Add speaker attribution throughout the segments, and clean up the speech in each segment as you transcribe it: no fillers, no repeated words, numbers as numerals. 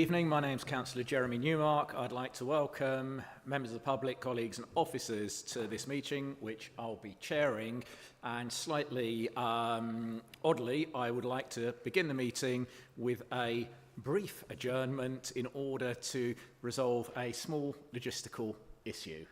Speaker 1: Good evening, my name is Councillor Jeremy Newmark. I'd like to welcome members of the public, colleagues and officers to this meeting, which I'll be chairing. And slightly oddly, I would like to begin the meeting with a brief adjournment in order to resolve a small logistical issue.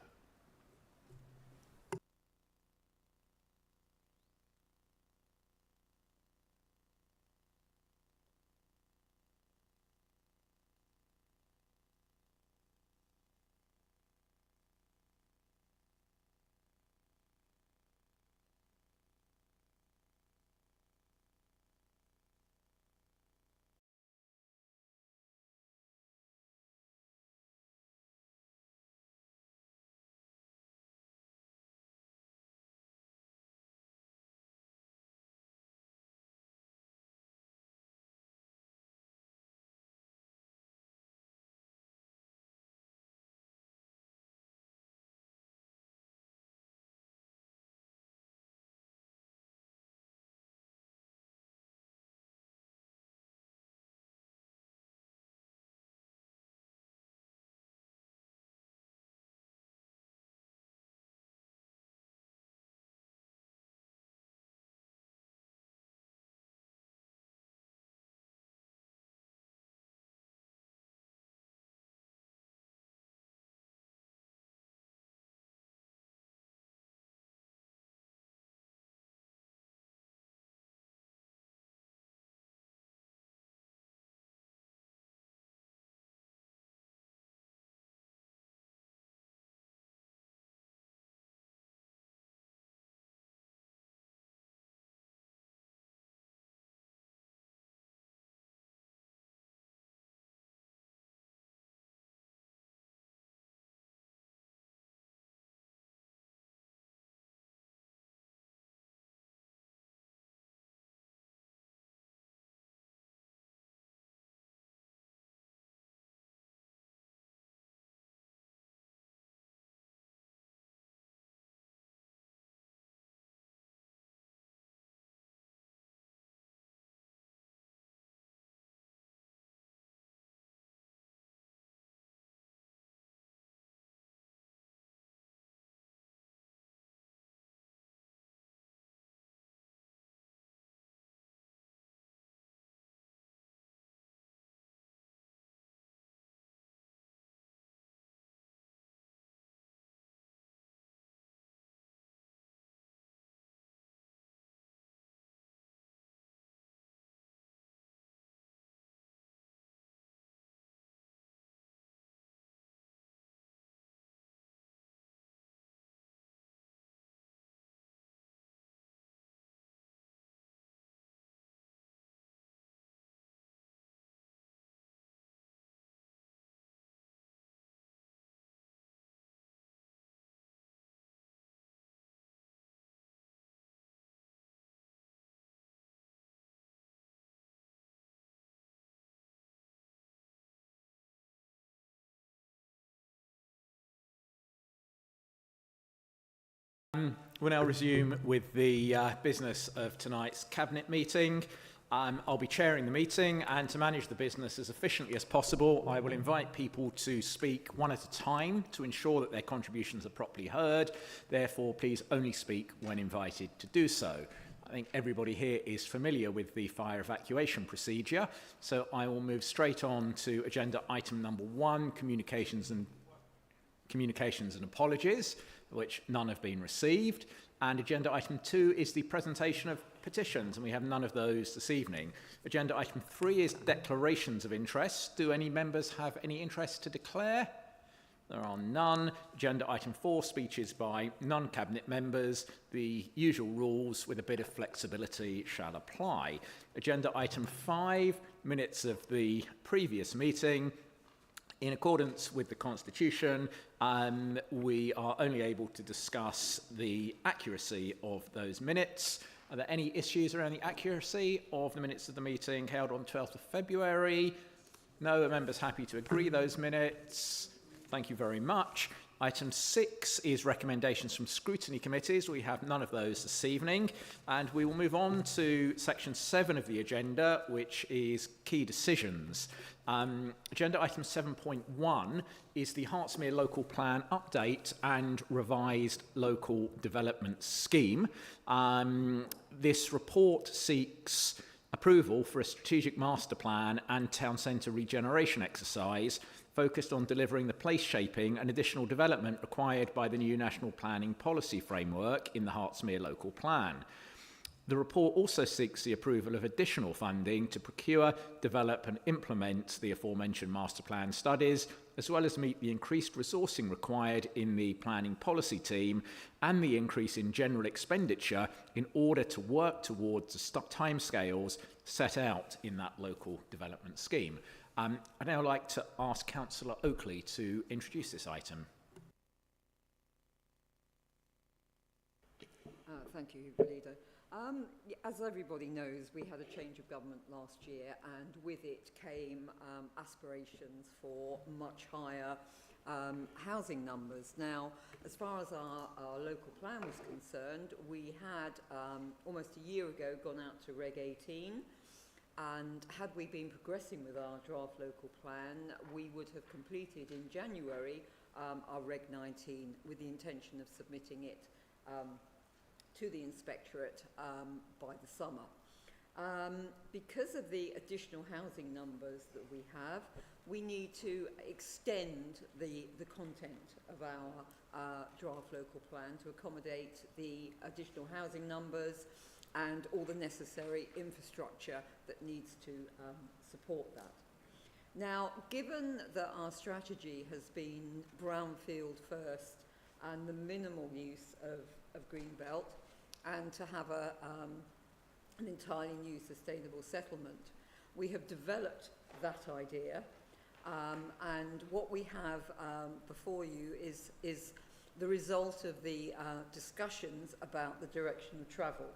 Speaker 1: We'll now resume with the business of tonight's Cabinet meeting. I'll be chairing the meeting, and to manage the business as efficiently as possible, I will invite people to speak one at a time to ensure that their contributions are properly heard. Therefore, please only speak when invited to do so. I think everybody here is familiar with the fire evacuation procedure, so I will move straight on to agenda item number 1, communications and apologies, which none have been received. And agenda item 2 is the presentation of petitions, and we have none of those this evening. Agenda item 3 is declarations of interest. Do any members have any interest to declare? There are none. Agenda item 4, speeches by non-cabinet members. The usual rules with a bit of flexibility shall apply. Agenda item 5, minutes of the previous meeting. In accordance with the Constitution, we are only able to discuss the accuracy of those minutes. Are there any issues around the accuracy of the minutes of the meeting held on 12th of February? No, the members happy to agree those minutes. Thank you very much. Item 6 is recommendations from scrutiny committees. We have none of those this evening. And we will move on to section 7 of the agenda, which is key decisions. Agenda item 7.1 is the Hertsmere Local Plan update and revised local development scheme. This report seeks approval for a strategic master plan and town centre regeneration exercise focused on delivering the place shaping and additional development required by the new National Planning Policy Framework in the Hertsmere Local Plan. The report also seeks the approval of additional funding to procure, develop and implement the aforementioned master plan studies, as well as meet the increased resourcing required in the planning policy team and the increase in general expenditure in order to work towards the timescales set out in that local development scheme. I'd now like to ask Councillor Oakley to introduce this item.
Speaker 2: Thank you, Leader. As everybody knows, we had a change of government last year, and with it came aspirations for much higher housing numbers. Now, as far as our local plan was concerned, we had almost a year ago gone out to Reg 18, and had we been progressing with our draft local plan, we would have completed in January our Reg 19 with the intention of submitting it to the inspectorate by the summer. Because of the additional housing numbers that we have, we need to extend the content of our draft local plan to accommodate the additional housing numbers and all the necessary infrastructure that needs to support that. Now, given that our strategy has been brownfield first and the minimal use of Greenbelt, and to have an entirely new sustainable settlement, we have developed that idea, and what we have before you is the result of the discussions about the direction of travel.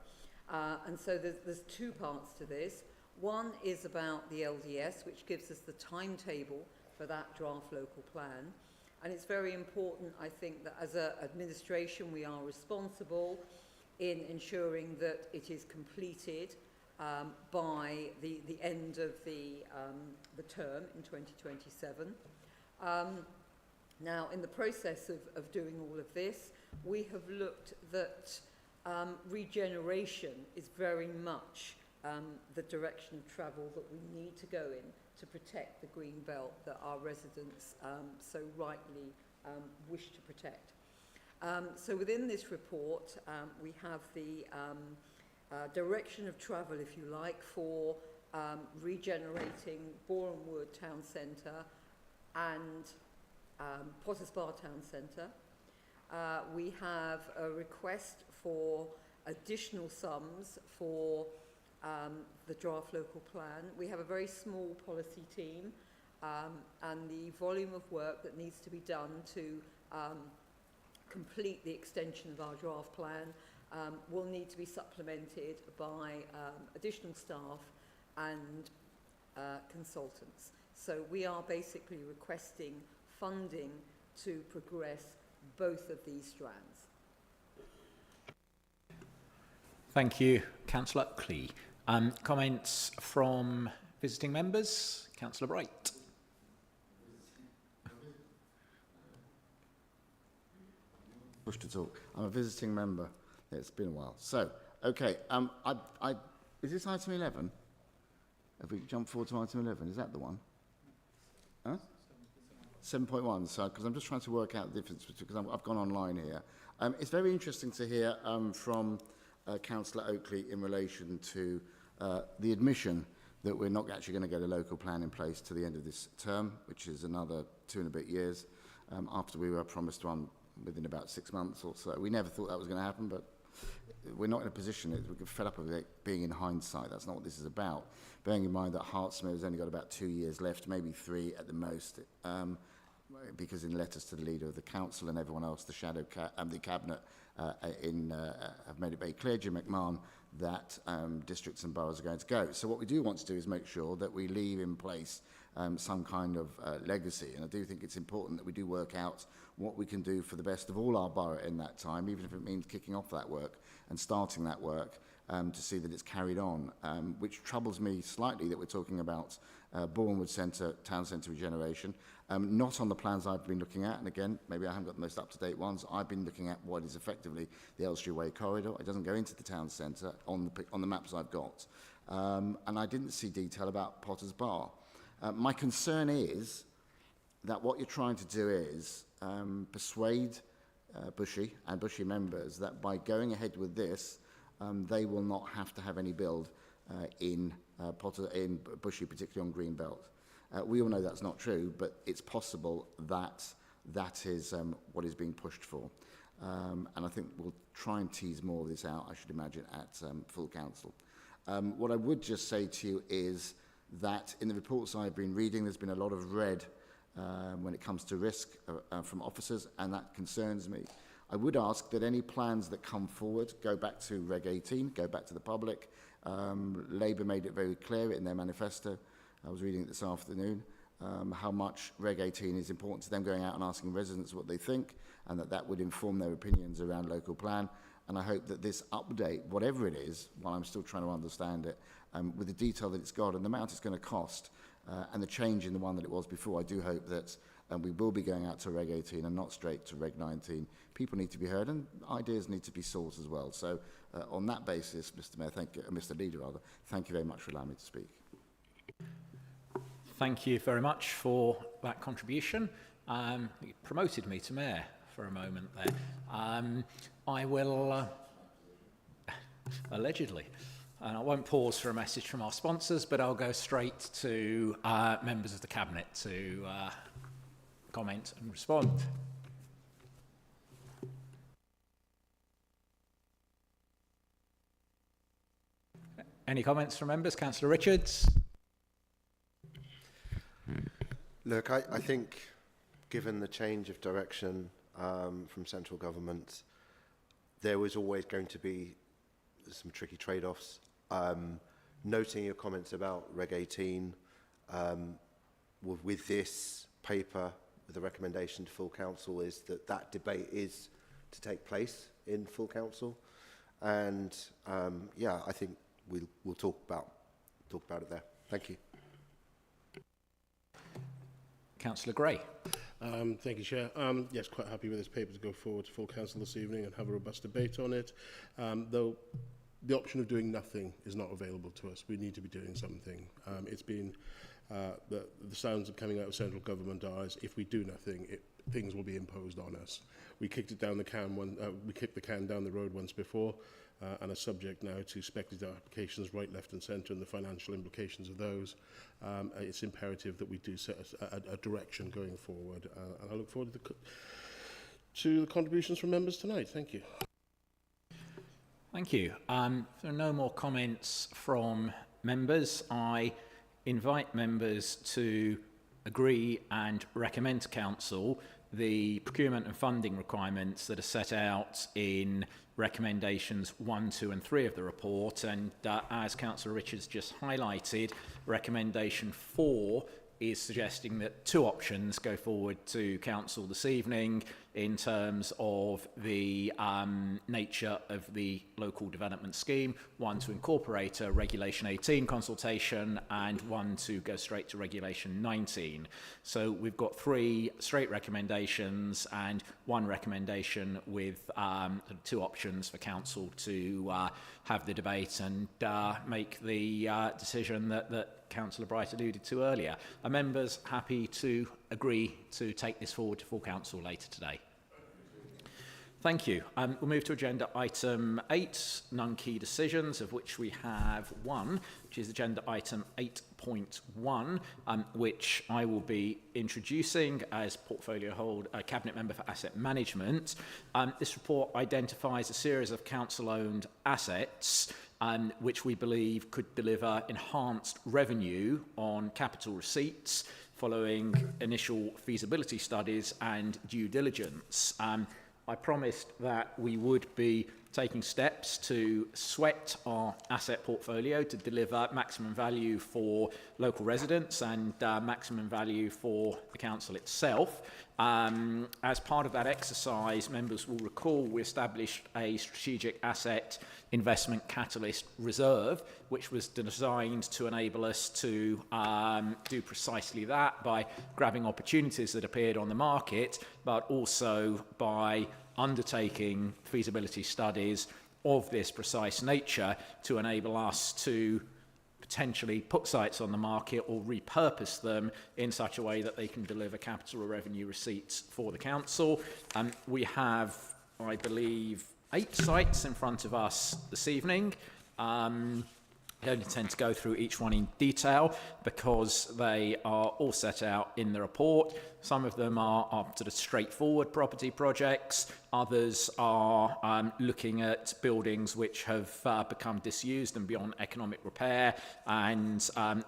Speaker 2: And so there's two parts to this. One is about the LDS, which gives us the timetable for that draft local plan. And it's very important, I think, that as an administration we are responsible in ensuring that it is completed by the end of the term in 2027. Now, in the process of doing all of this, we have looked that regeneration is very much the direction of travel that we need to go in to protect the green belt that our residents so rightly wish to protect. So within this report, we have the direction of travel, if you like, for regenerating Boreham Wood Town Centre and Potters Bar Town Centre. We have a request for additional sums for the draft local plan. We have a very small policy team, and the volume of work that needs to be done to complete the extension of our draft plan will need to be supplemented by additional staff and consultants. So we are basically requesting funding to progress both of these strands.
Speaker 1: Thank you, Councillor Oakley. Comments from visiting members? Councillor Bright.
Speaker 3: Push to talk. I'm a visiting member. It's been a while. So, okay. Is this item 11? Have we jumped forward to item 11? Is that the one? Huh? 7.1. So, because I'm just trying to work out the difference because I've gone online here. It's very interesting to hear from Councillor Oakley in relation to the admission that we're not actually going to get a local plan in place to the end of this term, which is another 2 and a bit years, after we were promised one within about 6 months or so. We never thought that was going to happen, but we're not in a position, we're fed up with it being in hindsight. That's not what this is about. Bearing in mind that Hertsmere has only got about 2 years left, maybe 3 at the most, because in letters to the leader of the council and everyone else, the cabinet have made it very clear, Jim McMahon, that districts and boroughs are going to go. So what we do want to do is make sure that we leave in place some kind of legacy. And I do think it's important that we do work out what we can do for the best of all our borough in that time, even if it means kicking off that work and starting that work to see that it's carried on, which troubles me slightly that we're talking about Bournemouth Centre, Town Centre regeneration, not on the plans I've been looking at, and again, maybe I haven't got the most up-to-date ones. I've been looking at what is effectively the Elstree Way corridor. It doesn't go into the town centre on the maps I've got. And I didn't see detail about Potter's Bar. My concern is that what you're trying to do is persuade Bushy and Bushy members that by going ahead with this, they will not have to have any build in Bushy, particularly on Greenbelt. We all know that's not true, but it's possible that that is what is being pushed for. And I think we'll try and tease more of this out, I should imagine, at full council. What I would just say to you is that in the reports I've been reading, there's been a lot of red when it comes to risk from officers, and that concerns me. I would ask that any plans that come forward go back to Reg 18, go back to the public. Labour made it very clear in their manifesto. I was reading it this afternoon, how much Reg 18 is important to them, going out and asking residents what they think, and that would inform their opinions around local plan. And I hope that this update, whatever it is, while I'm still trying to understand it, with the detail that it's got and the amount it's going to cost, and the change in the one that it was before, I do hope that we will be going out to Reg 18 and not straight to Reg 19. People need to be heard and ideas need to be sought as well. So on that basis, Mr. Mayor, Mr. Leader, thank you very much for allowing me to speak.
Speaker 1: Thank you very much for that contribution. You promoted me to Mayor for a moment there. I will, allegedly, and I won't pause for a message from our sponsors, but I'll go straight to members of the Cabinet to comment and respond. Any comments from members? Councillor Richards.
Speaker 4: Look, I think given the change of direction from central government, there was always going to be some tricky trade-offs. Noting your comments about Reg 18, with this paper, with the recommendation to full council, is that debate is to take place in full council, and yeah, I think we'll talk about it there. Thank you.
Speaker 1: Councillor Gray.
Speaker 5: Thank you, Chair. Yes, quite happy with this paper to go forward to full council this evening and have a robust debate on it. Though the option of doing nothing is not available to us. We need to be doing something. It's been the sounds of coming out of central government are as if we do nothing, things will be imposed on us. We kicked it down the can we kicked the can down the road once before, and are subject now to speculative applications right, left and centre and the financial implications of those. It's imperative that we do set a direction going forward, and I look forward to the contributions from members tonight. Thank you.
Speaker 1: Thank you. If there are no more comments from members, I invite members to agree and recommend to Council the procurement and funding requirements that are set out in recommendations 1, 2 and 3 of the report, and as Councillor Richards just highlighted, recommendation 4 is suggesting that 2 options go forward to Council this evening in terms of the nature of the local development scheme. 1 to incorporate a Regulation 18 consultation, and 1 to go straight to Regulation 19. So we've got 3 straight recommendations and 1 recommendation with 2 options for Council to have the debate and make the decision that Councillor Bright alluded to earlier. Are members happy to agree to take this forward to full council later today? Thank you. We'll move to agenda item 8, non-key decisions, of which we have 1, which is agenda item 8.1, which I will be introducing as Cabinet Member for Asset Management. This report identifies a series of council-owned assets which we believe could deliver enhanced revenue on capital receipts following initial feasibility studies and due diligence. I promised that we would be taking steps to sweat our asset portfolio to deliver maximum value for local residents and maximum value for the council itself. As part of that exercise, members will recall we established a strategic asset investment catalyst reserve, which was designed to enable us to do precisely that by grabbing opportunities that appeared on the market, but also by undertaking feasibility studies of this precise nature to enable us to potentially put sites on the market or repurpose them in such a way that they can deliver capital or revenue receipts for the council. We have, I believe, 8 sites in front of us this evening. I don't intend to go through each one in detail because they are all set out in the report. Some of them are sort of straightforward property projects. Others are looking at buildings which have become disused and beyond economic repair and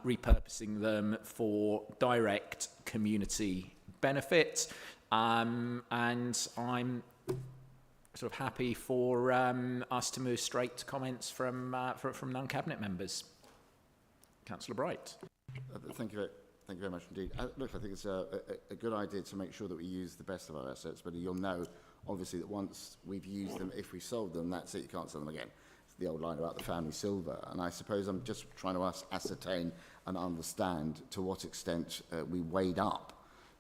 Speaker 1: repurposing them for direct community benefit. And I'm sort of happy for us to move straight to comments from non-cabinet members. Councillor Bright.
Speaker 3: Thank you very much indeed. Look, I think it's a good idea to make sure that we use the best of our assets, but you'll know, obviously, that once we've used them, if we sold them, that's it, you can't sell them again. It's the old line about the family silver. And I suppose I'm just trying to ascertain and understand to what extent we weighed up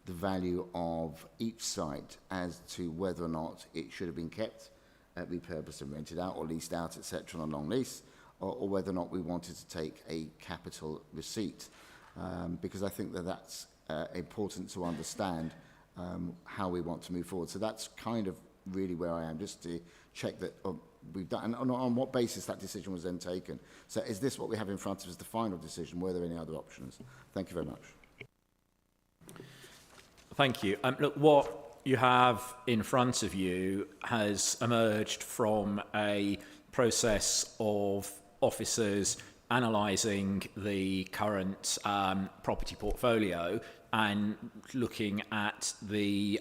Speaker 3: the value of each site as to whether or not it should have been kept, repurposed and rented out or leased out, etc., on a long lease, or whether or not we wanted to take a capital receipt. Because I think that that's important to understand how we want to move forward. So that's kind of really where I am, just to check that we've done, and on what basis that decision was then taken. So is this what we have in front of us, the final decision? Were there any other options? Thank you very much.
Speaker 1: Thank you. Look, what you have in front of you has emerged from a process of officers analysing the current property portfolio and looking at the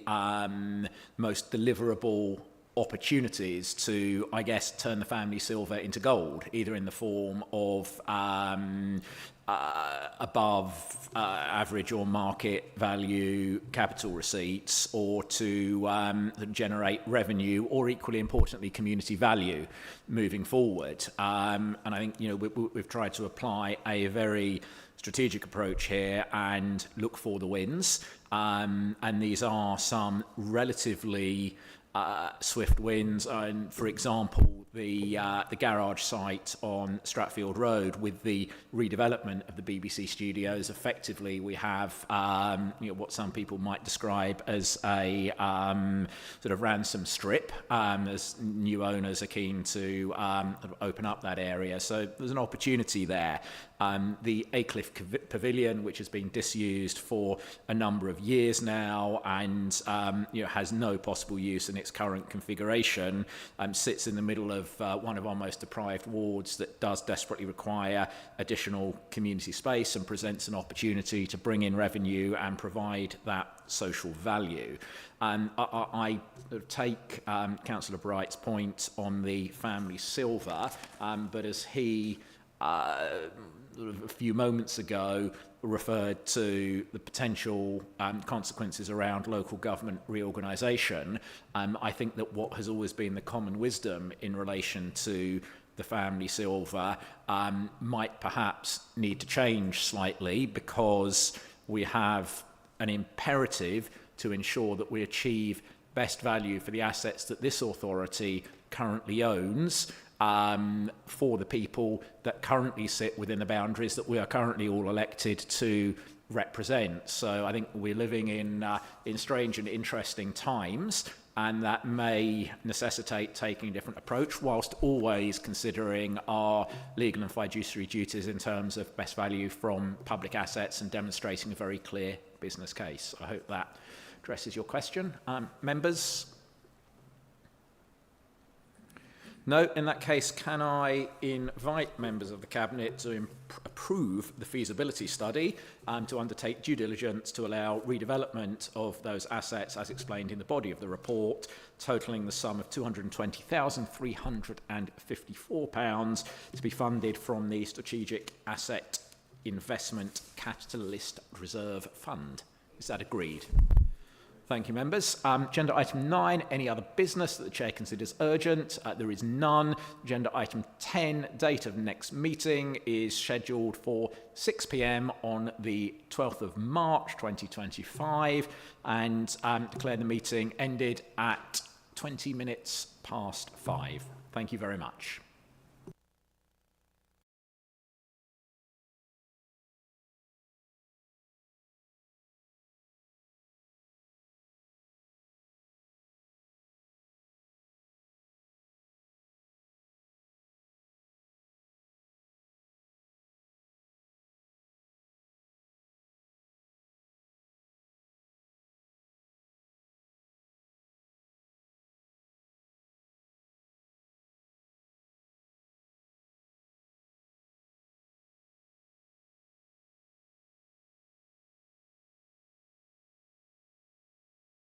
Speaker 1: most deliverable opportunities to, I guess, turn the family silver into gold, either in the form of above average or market value capital receipts, or to generate revenue, or equally importantly community value moving forward. And I think we've tried to apply a very strategic approach here and look for the wins. And these are some relatively swift wins, and for example, the garage site on Stratfield Road with the redevelopment of the BBC studios. Effectively, we have what some people might describe as a sort of ransom strip, as new owners are keen to open up that area. So there's an opportunity there. The Aycliffe Pavilion, which has been disused for a number of years now and has no possible use in its current configuration, sits in the middle of one of our most deprived wards that does desperately require additional community space and presents an opportunity to bring in revenue and provide that social value. I take Councillor Bright's point on the family silver, but as he a few moments ago referred to the potential consequences around local government reorganisation, I think that what has always been the common wisdom in relation to the family silver might perhaps need to change slightly, because we have an imperative to ensure that we achieve best value for the assets that this authority currently owns, for the people that currently sit within the boundaries that we are currently all elected to represent. So I think we're living in strange and interesting times, and that may necessitate taking a different approach, whilst always considering our legal and fiduciary duties in terms of best value from public assets and demonstrating a very clear business case. I hope that addresses your question. Members? No, in that case, can I invite members of the Cabinet to approve the feasibility study to undertake due diligence to allow redevelopment of those assets as explained in the body of the report, totalling the sum of £220,354 to be funded from the Strategic Asset Investment Capitalist Reserve Fund. Is that agreed? Thank you, members. Agenda item 9, any other business that the Chair considers urgent? There is none. Agenda item 10, date of next meeting is scheduled for 6 p.m. on the 12th of March 2025 and declare the meeting ended at 20 minutes past 5. Thank you very much.